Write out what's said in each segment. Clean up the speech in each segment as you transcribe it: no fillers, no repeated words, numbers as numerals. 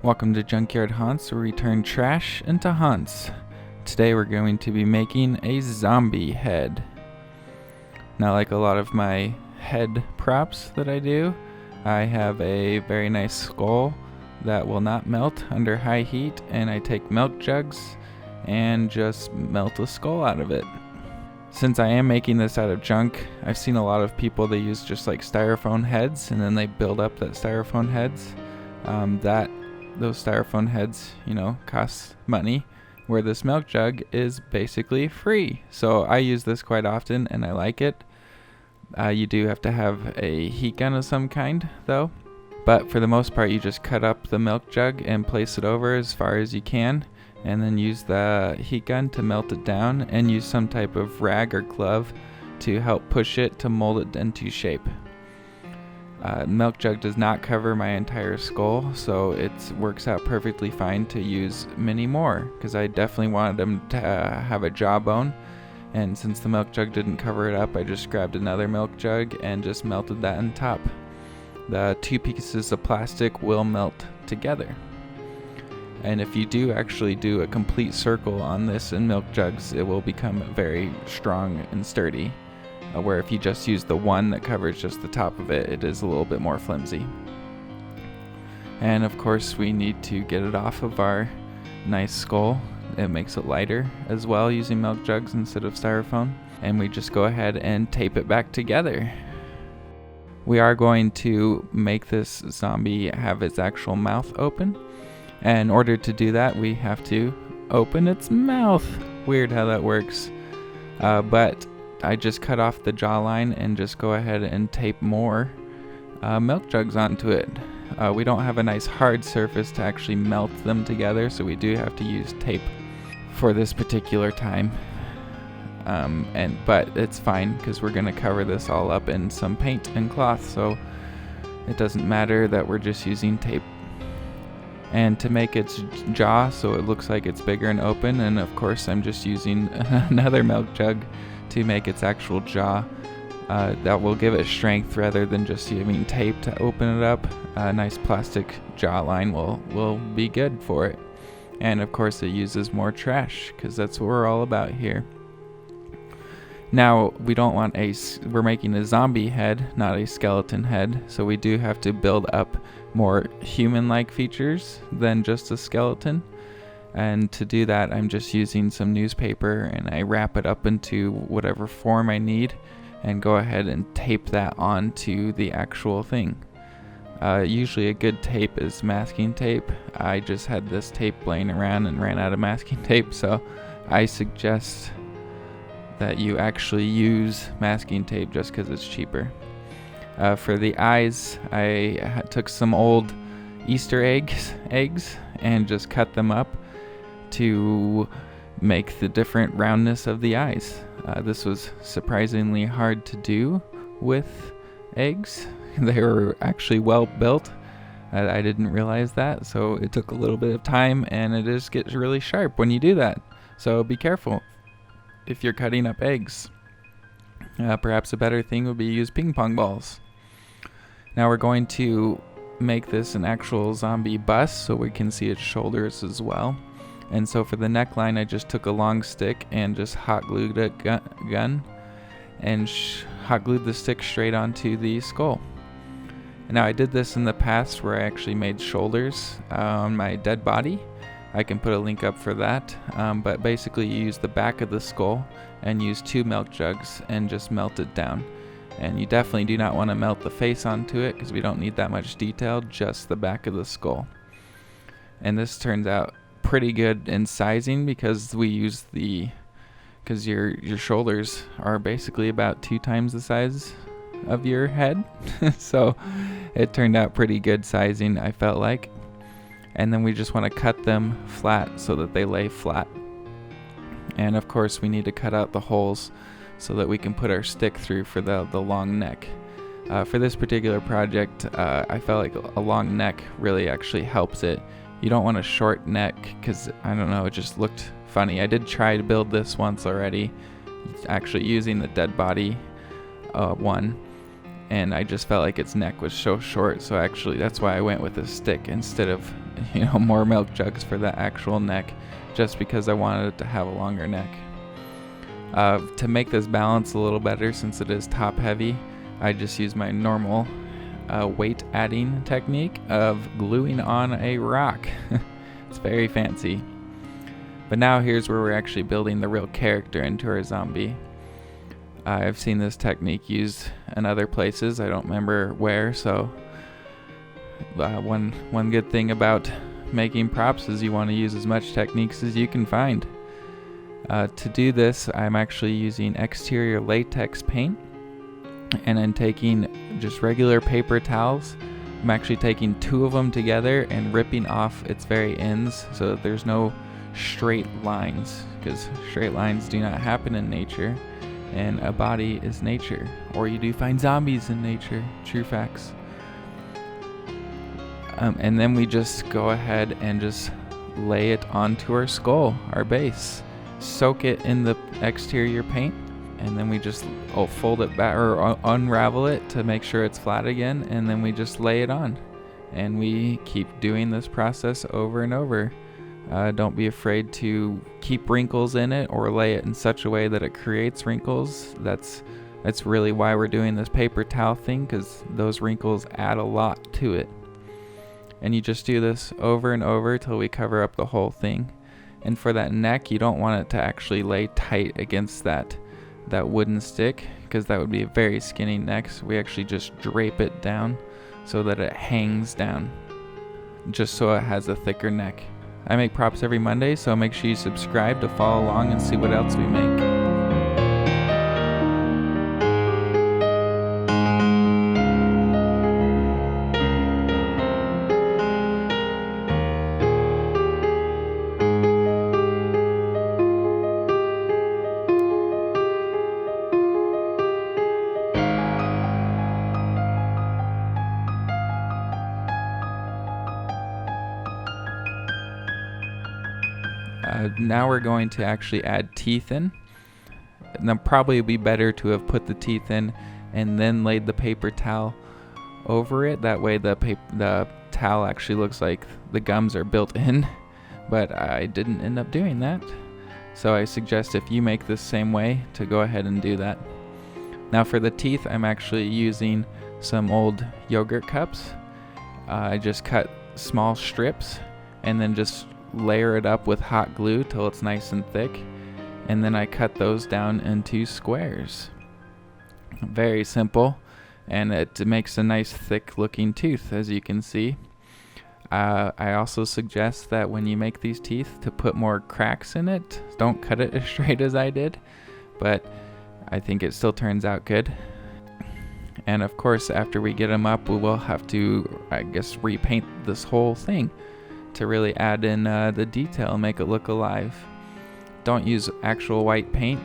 Welcome to Junkyard Haunts, where we turn trash into haunts. Today we're going to be making a zombie head. Now, like a lot of my head props that I do, I have a very nice skull that will not melt under high heat, and I take milk jugs and just melt a skull out of it. Since I am making this out of junk, I've seen a lot of people, they use just like styrofoam heads and then they build up that styrofoam heads. Those styrofoam heads, cost money, where this milk jug is basically free. So I use this quite often and I like it. You do have to have a heat gun of some kind though. But for the most part, you just cut up the milk jug and place it over as far as you can, and then use the heat gun to melt it down, and use some type of rag or glove to help push it to mold it into shape. Milk jug does not cover my entire skull, so it works out perfectly fine to use many more, because I definitely wanted them to have a jawbone, and since the milk jug didn't cover it up, I just grabbed another milk jug and just melted that on top. The two pieces of plastic will melt together. And if you do actually do a complete circle on this in milk jugs, it will become very strong and sturdy. Where if you just use the one that covers just the top of it, it is a little bit more flimsy. And of course we need to get it off of our nice skull. It makes it lighter as well using milk jugs instead of styrofoam. And we just go ahead and tape it back together. We are going to make this zombie have its actual mouth open. And in order to do that, we have to open its mouth. Weird how that works. But I just cut off the jawline and just go ahead and tape more milk jugs onto it. We don't have a nice hard surface to actually melt them together, so we do have to use tape for this particular time. But it's fine because we're going to cover this all up in some paint and cloth, so it doesn't matter that we're just using tape. And to make its jaw so it looks like it's bigger and open, and of course I'm just using another milk jug to make its actual jaw. That will give it strength rather than just using tape to open it up. A nice plastic jawline will be good for it. And of course it uses more trash, because that's what we're all about here. Now, we don't want we're making a zombie head, not a skeleton head, so we do have to build up more human-like features than just a skeleton. And to do that, I'm just using some newspaper and I wrap it up into whatever form I need and go ahead and tape that onto the actual thing. Usually a good tape is masking tape. I just had this tape laying around and ran out of masking tape, so I suggest that you actually use masking tape just because it's cheaper. For the eyes, I took some old Easter eggs and just cut them up to make the different roundness of the eyes. This was surprisingly hard to do with eggs. They were actually well built. I didn't realize that, so it took a little bit of time, and it just gets really sharp when you do that. So be careful if you're cutting up eggs. Perhaps a better thing would be use ping pong balls. Now we're going to make this an actual zombie bust so we can see its shoulders as well. And so for the neckline, I just took a long stick and just hot glued a gun and hot glued the stick straight onto the skull. Now I did this in the past where I actually made shoulders on my dead body. I can put a link up for that, but basically you use the back of the skull and use 2 milk jugs and just melt it down. And you definitely do not want to melt the face onto it because we don't need that much detail, just the back of the skull. And this turns out pretty good in sizing because we use because your shoulders are basically about 2 times the size of your head. So it turned out pretty good sizing, I felt like. And then we just want to cut them flat so that they lay flat. And of course we need to cut out the holes so that we can put our stick through for the long neck. For this particular project, I felt like a long neck really actually helps it. You don't want a short neck because, I don't know, it just looked funny. I did try to build this once already, actually using the dead body one. And I just felt like its neck was so short, so actually that's why I went with a stick instead of more milk jugs for the actual neck, just because I wanted it to have a longer neck. To make this balance a little better, since it is top heavy, I just use my normal weight adding technique of gluing on a rock. It's very fancy. But now here's where we're actually building the real character into our zombie. I've seen this technique used in other places. I don't remember where, so one good thing about making props is you want to use as much techniques as you can find. To do this, I'm actually using exterior latex paint, and I'm taking just regular paper towels. I'm actually taking 2 of them together and ripping off its very ends so that there's no straight lines, because straight lines do not happen in nature, and a body is nature, or you do find zombies in nature. True facts. And then we just go ahead and just lay it onto our skull, our base. Soak it in the exterior paint, and then we just fold it back or unravel it to make sure it's flat again, and then we just lay it on. And we keep doing this process over and over. Don't be afraid to keep wrinkles in it or lay it in such a way that it creates wrinkles. That's really why we're doing this paper towel thing, because those wrinkles add a lot to it. And you just do this over and over till we cover up the whole thing. And for that neck, you don't want it to actually lay tight against that wooden stick, because that would be a very skinny neck. So we actually just drape it down so that it hangs down, just so it has a thicker neck. I make props every Monday, so make sure you subscribe to follow along and see what else we make. Now we're going to actually add teeth in. Now probably it would be better to have put the teeth in and then laid the paper towel over it. That way the towel actually looks like the gums are built in, but I didn't end up doing that. So I suggest, if you make this same way, to go ahead and do that. Now for the teeth, I'm actually using some old yogurt cups. I just cut small strips and then just layer it up with hot glue till it's nice and thick, and then I cut those down into squares. Very simple, and it makes a nice thick looking tooth, as you can see. I also suggest that when you make these teeth, to put more cracks in it. Don't cut it as straight as I did, but I think it still turns out good. And of course, after we get them up, we will have to, I guess, repaint this whole thing to really add in the detail and make it look alive. Don't use actual white paint.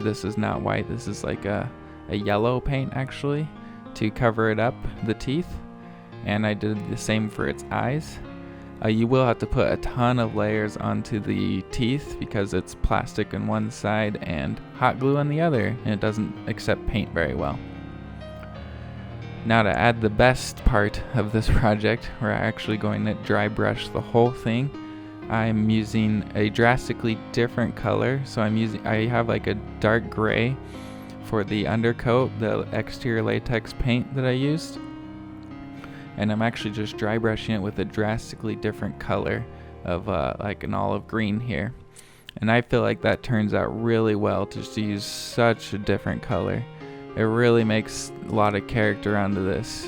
This is not white. This is like a yellow paint, actually, to cover it up, the teeth. And I did the same for its eyes. You will have to put a ton of layers onto the teeth, because it's plastic on one side and hot glue on the other, and it doesn't accept paint very well. Now to add the best part of this project, we're actually going to dry brush the whole thing. I'm using a drastically different color, so I have like a dark gray for the undercoat, the exterior latex paint that I used, and I'm actually just dry brushing it with a drastically different color of like an olive green here. And I feel like that turns out really well just to use such a different color. It really makes a lot of character onto this.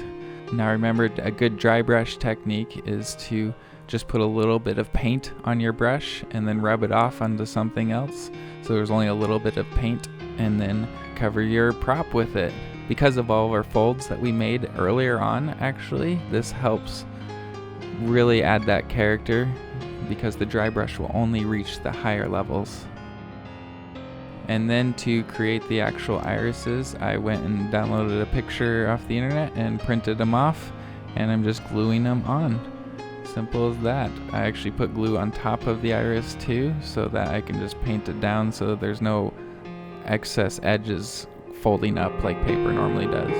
Now remember, a good dry brush technique is to just put a little bit of paint on your brush and then rub it off onto something else, so there's only a little bit of paint, and then cover your prop with it. Because of all of our folds that we made earlier on, actually, this helps really add that character, because the dry brush will only reach the higher levels. And then to create the actual irises, I went and downloaded a picture off the internet and printed them off, and I'm just gluing them on. Simple as that. I actually put glue on top of the iris too, so that I can just paint it down so that there's no excess edges folding up like paper normally does.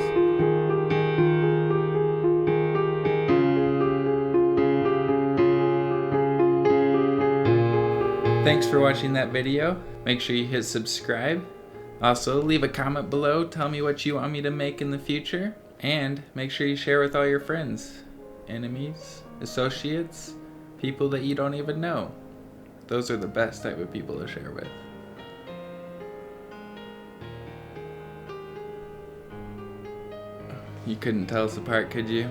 Thanks for watching that video. Make sure you hit subscribe. Also, leave a comment below. Tell me what you want me to make in the future. And make sure you share with all your friends, enemies, associates, people that you don't even know. Those are the best type of people to share with. You couldn't tell us apart, could you?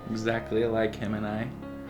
Exactly like him and I.